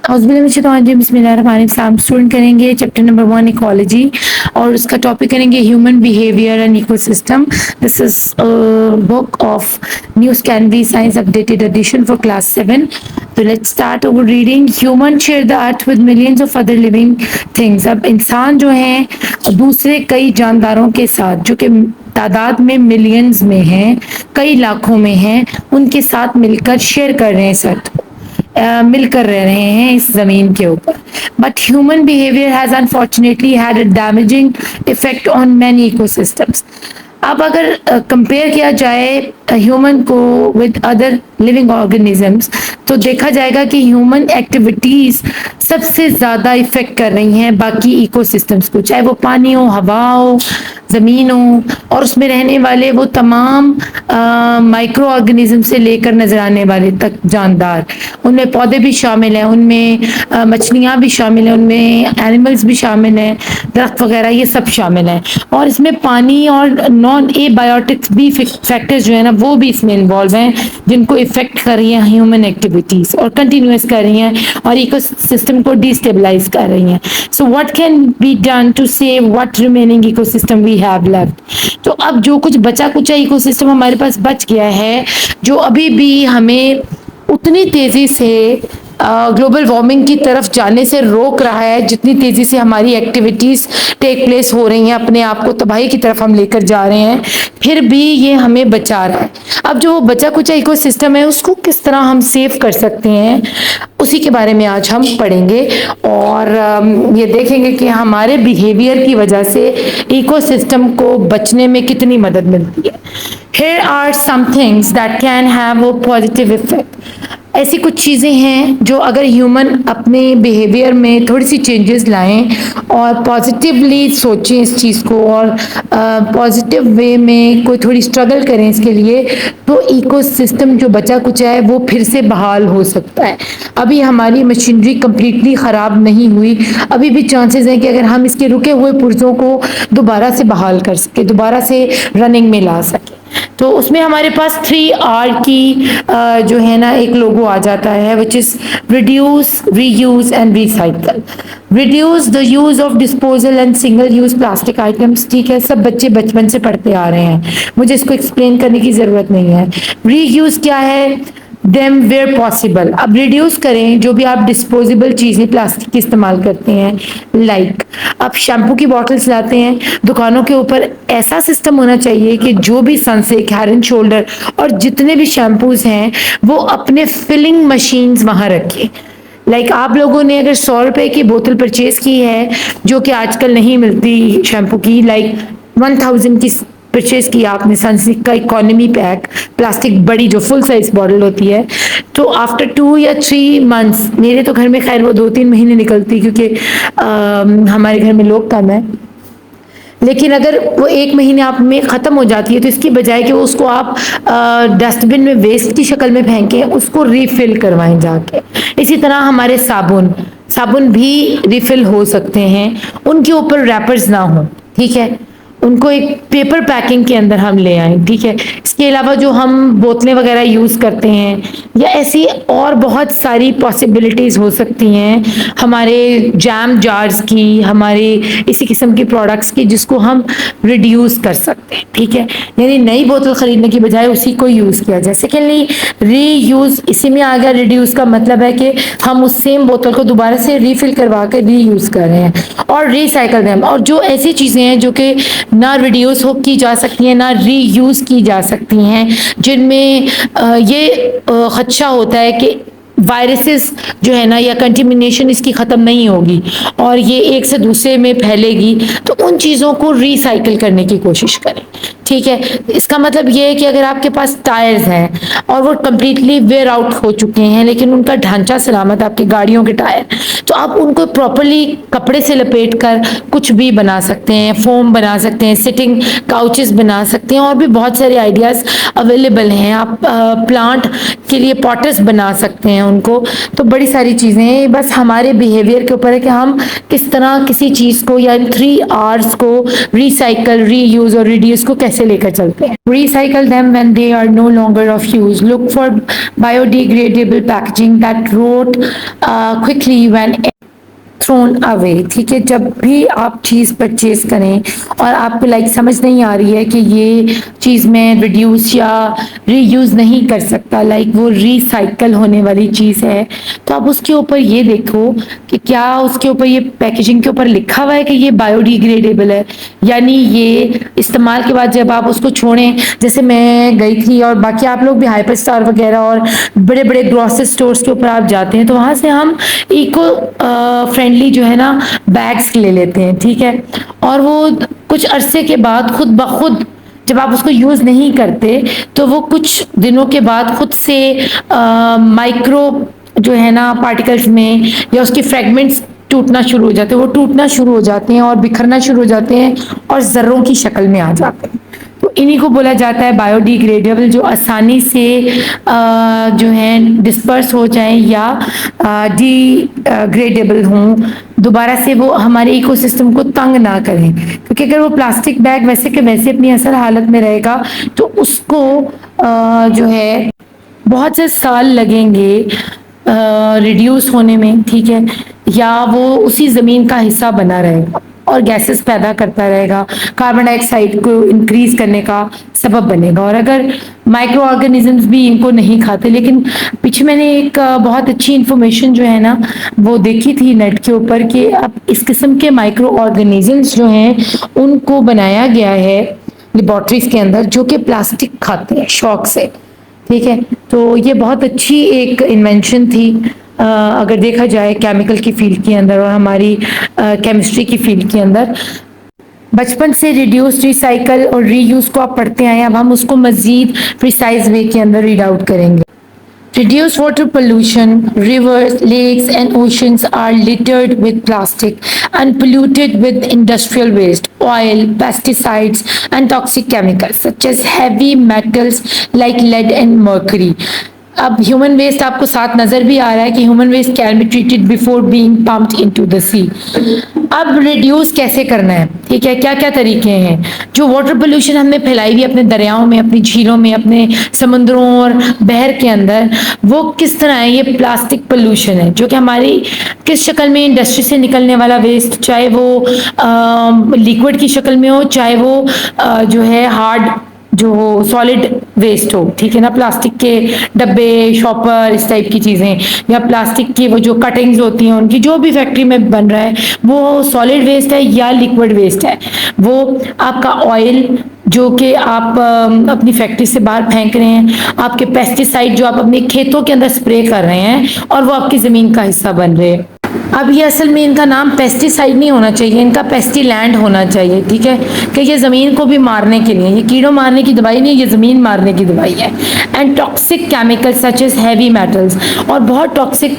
बिस्मिल्लाहिर्रहमानिर्रहीम। स्टूडेंट करेंगे chapter number 1 ecology और उसका टॉपिक करेंगे human behaviour and ecosystem. This is book of new स्कैनवी science updated edition for class 7। तो let's start over reading. Human share the earth with millions of other living things. अब इंसान जो हैं दूसरे कई जानदारों के साथ, जो कि तादाद में मिलियंस में हैं, कई लाखों में हैं, उनके साथ मिलकर शेयर कर रहे हैं, सर मिलकर रह रहे हैं इस जमीन के ऊपर। But human behaviour has unfortunately had a damaging effect on many ecosystems. अब अगर कंपेयर किया जाए ह्यूमन को विद अदर लिविंग ऑर्गेनिजम्स, तो देखा जाएगा कि ह्यूमन एक्टिविटीज सबसे ज़्यादा इफेक्ट कर रही हैं बाकी इकोसिस्टम्स को, चाहे वो पानी हो, हवा हो, ज़मीन हो, और उसमें रहने वाले वो तमाम माइक्रो ऑर्गेनिज्म से लेकर नजर आने वाले तक जानदार। उनमें पौधे भी शामिल हैं, उनमें मछलियाँ भी शामिल हैं, उनमें एनिमल्स भी शामिल हैं, दरख्त वगैरह ये सब शामिल हैं। और इसमें पानी और नॉन एबायोटिक्स भी फैक्टर्स जो है ना, वो भी इसमें इन्वॉल्व हैं, जिनको इफेक्ट कर रही हैं ह्यूमन एक्टिविटीज और कंटिन्यूस कर रही हैं और इकोसिस्टम को डिस्टेबलाइज कर रही हैं। So what can be done to save what remaining ecosystem we have left. तो अब जो कुछ बचा कुचा इकोसिस्टम हमारे पास बच गया है, जो अभी भी हमें उतनी तेजी से ग्लोबल वार्मिंग की तरफ जाने से रोक रहा है जितनी तेजी से हमारी एक्टिविटीज टेक प्लेस हो रही हैं, अपने आप को तबाही की तरफ हम लेकर जा रहे हैं, फिर भी ये हमें बचा रहा है। अब जो बचा कुचा इकोसिस्टम है उसको किस तरह हम सेव कर सकते हैं, उसी के बारे में आज हम पढ़ेंगे और ये देखेंगे कि हमारे बिहेवियर की वजह से इकोसिस्टम को बचने में कितनी मदद मिलती है। Here are some things that can have a positive effect. ऐसी कुछ चीज़ें हैं जो अगर ह्यूमन अपने बिहेवियर में थोड़ी सी चेंजेस लाएं और पॉजिटिवली सोचें इस चीज़ को और पॉजिटिव वे में कोई थोड़ी स्ट्रगल करें इसके लिए, तो इकोसिस्टम जो बचा कुचा है वो फिर से बहाल हो सकता है। अभी हमारी मशीनरी कम्प्लीटली ख़राब नहीं हुई, अभी भी चांसेस हैं कि अगर हम इसके रुके हुए पुर्जों को दोबारा से बहाल कर सके, दोबारा से रनिंग में ला सके। तो उसमें हमारे पास 3R की जो है ना एक लोगो आ जाता है, which is reduce, reuse and recycle. Reduce the use of disposal and single use plastic items. ठीक है, सब बच्चे बचपन से पढ़ते आ रहे हैं, मुझे इसको एक्सप्लेन करने की जरूरत नहीं है। रीयूज क्या है? Them where possible. अब रिड्यूस करें जो भी आप डिस्पोजेबल चीज़ें प्लास्टिक की इस्तेमाल करते हैं, लाइक आप शैम्पू की बॉटल्स लाते हैं, दुकानों के ऊपर ऐसा सिस्टम होना चाहिए कि जो भी सनसिल्क, हेड एंड शोल्डर और जितने भी शैम्पूज हैं वो अपने फिलिंग मशीन्स वहाँ रखें। लाइक आप लोगों ने अगर 100 रुपए की बोतल परचेज की है, जो कि आजकल नहीं मिलती शैम्पू की, लाइक 1000 की परचेज किया आपने सनसिल्क का इकोनॉमी पैक, प्लास्टिक बड़ी जो फुल साइज बॉटल होती है, तो आफ्टर 2 या 3 मंथ्स, मेरे तो घर में खैर वो 2-3 महीने निकलती क्योंकि हमारे घर में लोग कम है, लेकिन अगर वो 1 महीने आप में ख़त्म हो जाती है तो इसकी बजाय कि उसको आप डस्टबिन में वेस्ट की शक्ल में फेंकें, उसको रीफिल करवाएं जाके। इसी तरह हमारे साबुन भी रिफिल हो सकते हैं, उनके ऊपर रैपर्स ना हो, ठीक है, उनको एक पेपर पैकिंग के अंदर हम ले आएं, ठीक है। इसके अलावा जो हम बोतलें वगैरह यूज़ करते हैं या ऐसी और बहुत सारी पॉसिबिलिटीज़ हो सकती हैं हमारे जैम जार्स की, हमारे इसी किस्म की प्रोडक्ट्स की, जिसको हम रिड्यूस कर सकते हैं, ठीक है। यानी नई बोतल ख़रीदने की बजाय उसी को यूज़ किया जाए। सेकेंडली रीयूज़, इसी में आ गया रिड्यूस का मतलब है कि हम उस सेम बोतल को दोबारा से रीफिल करवा के रीयूज़ कर रहे हैं। और रिसाइकल देम, और जो ऐसी चीज़ें हैं जो कि ना रिड्यूस हो की जा सकती हैं ना रीयूज़ की जा सकती हैं, जिनमें ये खदशा होता है कि वायरसेस जो है ना या कंटेमिनेशन इसकी ख़त्म नहीं होगी और ये एक से दूसरे में फैलेगी, तो उन चीज़ों को रिसाइकिल करने की कोशिश करें, ठीक है। इसका मतलब ये है कि अगर आपके पास टायर्स हैं और वो कम्प्लीटली वेयर आउट हो चुके हैं लेकिन उनका ढांचा सलामत, आपकी गाड़ियों के टायर, तो आप उनको प्रॉपरली कपड़े से लपेट कर कुछ भी बना सकते हैं, फोम बना सकते हैं, सिटिंग काउचेस बना सकते हैं, और भी बहुत सारे आइडियाज़ अवेलेबल हैं। आप प्लांट के लिए पॉटर्स बना सकते हैं उनको। तो बड़ी सारी चीज़ें हैं, बस हमारे बिहेवियर के ऊपर है कि हम किस तरह किसी चीज़ को या इन 3 R's को, रिसाइकल, रीयूज़ और रिड्यूस को कैसे कैसे लेकर चलते हैं। Recycle them when they are no longer of use, look for biodegradable packaging that rot quickly when thrown away. ठीक है, जब भी आप चीज़ परचेज करें और आपको लाइक समझ नहीं आ रही है कि ये चीज़ मैं रिड्यूस या रीयूज़ नहीं कर सकता, लाइक वो रिसाइकल होने वाली चीज़ है, तो आप उसके ऊपर ये देखो कि क्या उसके ऊपर ये पैकेजिंग के ऊपर लिखा हुआ है कि ये बायोडिग्रेडेबल है, यानी ये इस्तेमाल के बाद जब आप उसको छोड़ें, जैसे मैं गई थी और बाकी आप लोग भी हाइपर स्टार वगैरह और बड़े बड़े ग्रोसरी स्टोर्स के ऊपर आप जाते हैं तो वहाँ से हम इको फ्रेंडली जो है ना बैग्स ले लेते हैं। ठीक है, और वो कुछ अरसे के बाद खुद ब खुद जब आप उसको यूज़ नहीं करते तो वो कुछ दिनों के बाद खुद से माइक्रो जो है ना पार्टिकल्स में या उसके फ्रेगमेंट्स टूटना शुरू हो जाते हैं, वो टूटना शुरू हो जाते हैं और बिखरना शुरू हो जाते हैं और ज़र्रों की शक्ल में आ जाते हैं। तो इन्हीं को बोला जाता है बायोडिग्रेडेबल, जो आसानी से जो है डिस्पर्स हो जाएं या डिग्रेडेबल हों, दोबारा से वो हमारे इकोसिस्टम को तंग ना करें, क्योंकि अगर वो प्लास्टिक बैग वैसे के वैसे अपनी असल हालत में रहेगा तो उसको जो है बहुत से साल लगेंगे रिड्यूस होने में। ठीक है, या वो उसी ज़मीन का हिस्सा बना रहेगा और गैसेस पैदा करता रहेगा, कार्बन डाइऑक्साइड को इंक्रीज करने का सबब बनेगा। और अगर माइक्रो ऑर्गेनिजम्स भी इनको नहीं खाते, लेकिन पीछे मैंने एक बहुत अच्छी इंफॉर्मेशन जो है ना वो देखी थी नेट के ऊपर कि अब इस किस्म के माइक्रो ऑर्गेनिजम्स जो हैं उनको बनाया गया है लेबॉर्ट्रीज के अंदर जो कि प्लास्टिक खाते हैं शौक से। ठीक है, तो ये बहुत अच्छी एक इन्वेंशन थी अगर देखा जाए केमिकल की फील्ड के अंदर और हमारी केमिस्ट्री की फील्ड के अंदर। बचपन से रिड्यूस, रिसाइकल और रीयूज को आप पढ़ते आए, अब हम उसको मजीद प्रिसाइज वे के अंदर रीड आउट करेंगे। Reduce water pollution. Rivers, lakes and oceans are littered with plastic and polluted with industrial waste, oil, pesticides and toxic chemicals such as heavy metals like lead and mercury. अब human waste आपको साथ नजर भी आ रहा है कि human waste can be treated before being pumped into the sea. अब रिड्यूस कैसे करना है, ठीक है, क्या क्या तरीके हैं। जो वाटर पोल्यूशन हमने फैलाई हुई अपने दरियाओं में, अपनी झीलों में, अपने समुद्रों और बहर के अंदर, वो किस तरह है, ये प्लास्टिक पोल्यूशन है जो कि हमारी किस शक्ल में, इंडस्ट्री से निकलने वाला वेस्ट, चाहे वो लिक्विड की शक्ल में हो, चाहे वो जो है हार्ड जो सॉलिड वेस्ट हो। ठीक है ना, प्लास्टिक के डब्बे, शॉपर, इस टाइप की चीज़ें, या प्लास्टिक की वो जो कटिंग्स होती हैं उनकी, जो भी फैक्ट्री में बन रहा है वो सॉलिड वेस्ट है या लिक्विड वेस्ट है। वो आपका ऑयल जो कि आप अपनी फैक्ट्री से बाहर फेंक रहे हैं, आपके पेस्टिसाइड जो आप अपने खेतों के अंदर स्प्रे कर रहे हैं और वो आपकी ज़मीन का हिस्सा बन रहे हैं। अब ये असल में इनका नाम पेस्टिसाइड नहीं होना चाहिए, इनका पेस्टिलैंड होना चाहिए। ठीक है, कि ये ज़मीन को भी मारने के लिए, ये कीड़ों मारने की दवाई नहीं, ये ज़मीन मारने की दवाई है। And toxic chemicals such as heavy metals, और बहुत टॉक्सिक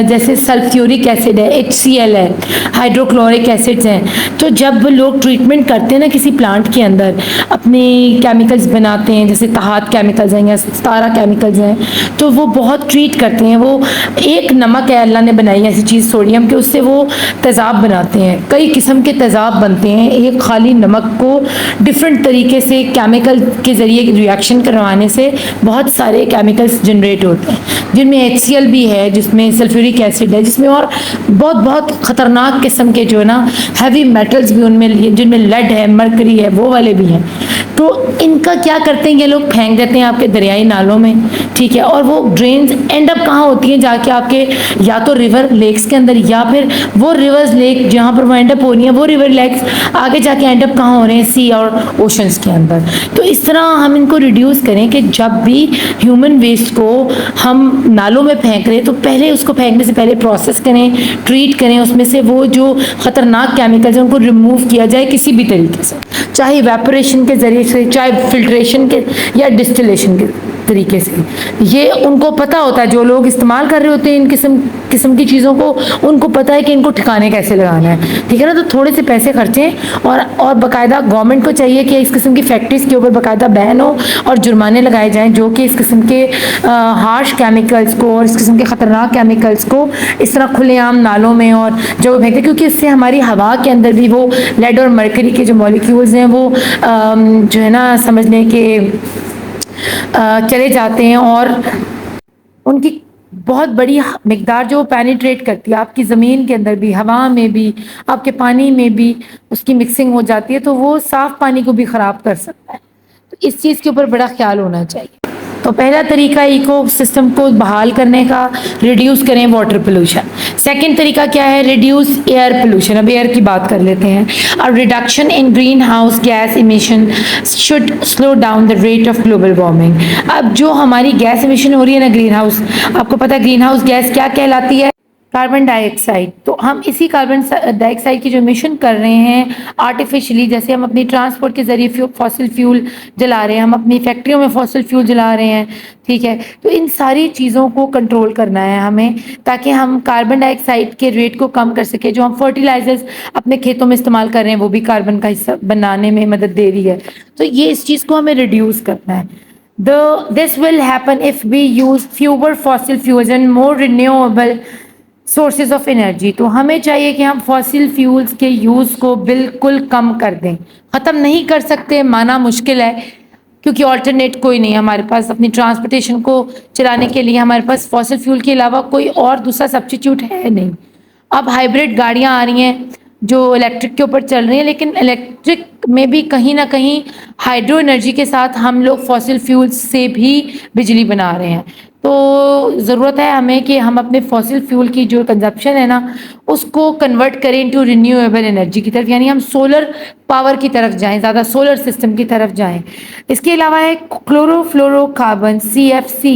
जैसे सल्फ्यूरिक एसिड है, HCl है, हाइड्रोक्लोरिक एसिड्स हैं। तो जब लोग ट्रीटमेंट करते हैं ना किसी प्लांट के अंदर, अपने केमिकल्स बनाते हैं, जैसे तहात केमिकल्स हैं या सतारा केमिकल्स हैं, तो वो बहुत ट्रीट करते हैं। वो एक नमक है, अल्लाह ने बनाई ऐसी चीज़ सोडियम के, उससे वो तेज़ाब बनाते हैं, कई किस्म के तेज़ाब बनते हैं। एक खाली नमक को डिफरेंट तरीके से केमिकल के ज़रिए रिएक्शन करवाने से बहुत सारे केमिकल्स जनरेट होते हैं, जिनमें HCl भी है, जिसमें सल्फ्यूरिक एसिड है, जिसमें और बहुत बहुत ख़तरनाक किस्म के जो है ना हैवी मेटल्स भी उनमें, जिनमें लेड है, मरकरी है, वो वाले भी हैं। तो इनका क्या करते हैं ये लोग, फेंक देते हैं आपके दरियाई नालों में। ठीक है, और वो ड्रेन्स एंड अप कहाँ होती हैं, जाके आपके या तो रिवर लेक्स के अंदर, या फिर वो रिवर्स लेक जहाँ पर वो एंड अप हो रही है, वो रिवर लेक्स आगे जाके एंड अप कहाँ हो रहे हैं, सी और ओशंस के अंदर। तो इस तरह हम इनको रिड्यूस करें कि जब भी ह्यूमन वेस्ट को हम नालों में फेंक रहे हैं तो पहले उसको फेंकने से पहले प्रोसेस करें, ट्रीट करें, उसमें से वो जो ख़तरनाक केमिकल्स हैं उनको रिमूव किया जाए किसी भी तरीके से, चाहे इवेपोरेशन के ज़रिए से, चाहे फिल्ट्रेशन के या डिस्टिलेशन के तरीके से। ये उनको पता होता है, जो लोग इस्तेमाल कर रहे होते हैं इन किस्म की चीज़ों को, उनको पता है कि इनको ठिकाने कैसे लगाना है, ठीक है ना। तो थोड़े से पैसे खर्चें और बाकायदा गवर्नमेंट को चाहिए कि इस किस्म की फैक्ट्रीज के ऊपर बाकायदा बैन हो और जुर्माने लगाए जाएं, जो कि इस किस्म के हार्श केमिकल्स को और इस किस्म के ख़तरनाक केमिकल्स को इस तरह खुलेआम नालों में और जो फेंकते, क्योंकि इससे हमारी हवा के अंदर भी वो लेड और मरकरी के जो मॉलिक्यूल्स हैं वो जो है ना समझ लें कि चले जाते हैं और उनकी बहुत बड़ी मिकदार जो पेनिट्रेट करती है आपकी ज़मीन के अंदर भी, हवा में भी, आपके पानी में भी उसकी मिक्सिंग हो जाती है, तो वो साफ़ पानी को भी ख़राब कर सकता है। तो इस चीज़ के ऊपर बड़ा ख्याल होना चाहिए। तो पहला तरीका इको सिस्टम को बहाल करने का, रिड्यूस करें वाटर पोल्यूशन। सेकंड तरीका क्या है? Reduce air pollution. अब एयर की बात कर लेते हैं। A reduction in green house gas emission should slow down the rate of global warming. अब जो हमारी गैस इमिशन हो रही है ना ग्रीन हाउस, आपको पता है ग्रीन हाउस गैस क्या कहलाती है? Carbon dioxide. तो हम इसी कार्बन डाइऑक्साइड की जो इमिशन कर रहे हैं आर्टिफिशियली, जैसे हम अपनी ट्रांसपोर्ट के ज़रिए फॉसिल फ्यूल जला रहे हैं, हम अपनी फैक्ट्रियों में फॉसिल फ्यूल जला रहे हैं, ठीक है। तो इन सारी चीज़ों को कंट्रोल करना है हमें, ताकि हम कार्बन डाइऑक्साइड के रेट को कम कर सकें। जो हम फर्टिलाइजर्स अपने खेतों में इस्तेमाल कर रहे हैं वो भी कार्बन का हिस्सा बनाने में मदद दे रही है। तो ये इस चीज़ को हमें रिड्यूस करना है। This will happen if we use fewer fossil fuels and more renewable sources of energy. तो हमें चाहिए कि हम फॉसिल फ्यूल्स के यूज़ को बिल्कुल कम कर दें। ख़त्म नहीं कर सकते, माना मुश्किल है, क्योंकि ऑल्टरनेट कोई नहीं है हमारे पास। अपनी ट्रांसपोर्टेशन को चलाने के लिए हमारे पास फॉसिल फ्यूल के अलावा कोई और दूसरा सब्स्टिट्यूट है नहीं। अब हाइब्रिड गाड़ियाँ आ रही हैं जो इलेक्ट्रिक के ऊपर चल रही हैं, लेकिन इलेक्ट्रिक में भी कहीं ना कहीं हाइड्रो एनर्जी के साथ हम लोग फॉसिल फ्यूल्स से भी बिजली बना रहे हैं। तो ज़रूरत है हमें कि हम अपने फॉसिल फ्यूल की जो कंजप्शन है ना उसको कन्वर्ट करें इनटू रिन्यूएबल एनर्जी की तरफ, यानी हम सोलर पावर की तरफ जाएं, ज़्यादा सोलर सिस्टम की तरफ जाएं। इसके अलावा है chlorofluorocarbon CFC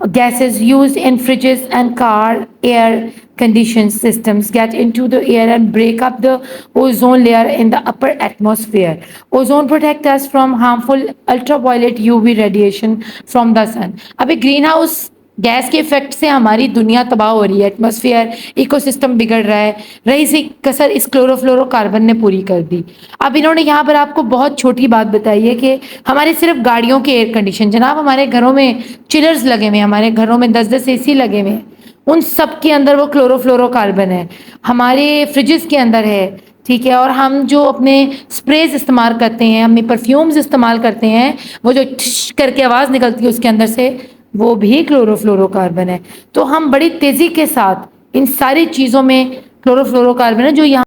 gases used in fridges and car air condition systems get into the air and break up the ozone layer in the upper atmosphere. Ozone protects us from harmful ultraviolet UV radiation from the sun. अभी green house gas के effect से हमारी दुनिया तबाह हो रही है, atmosphere ecosystem बिगड़ रहा है, रही सी कसर इस क्लोरोफ्लोरोकार्बन ने पूरी कर दी। अब इन्होंने यहाँ पर आपको बहुत छोटी बात बताई है कि हमारे सिर्फ गाड़ियों के एयर कंडीशन, जनाब हमारे घरों में चिलर्स लगे हुए हैं, हमारे घरों में 10-10 AC लगे हुए हैं, उन सब के अंदर वो क्लोरोफ्लोरोकार्बन है। हमारे फ्रिजेस के अंदर है, ठीक है। और हम जो अपने स्प्रेज इस्तेमाल करते हैं, अपने परफ्यूम्स इस्तेमाल करते हैं, वो जो ठिश करके आवाज़ निकलती है उसके अंदर से, वो भी क्लोरोफ्लोरोकार्बन है। तो हम बड़ी तेज़ी के साथ इन सारी चीज़ों में क्लोरोफ्लोरोकार्बन है जो यहाँ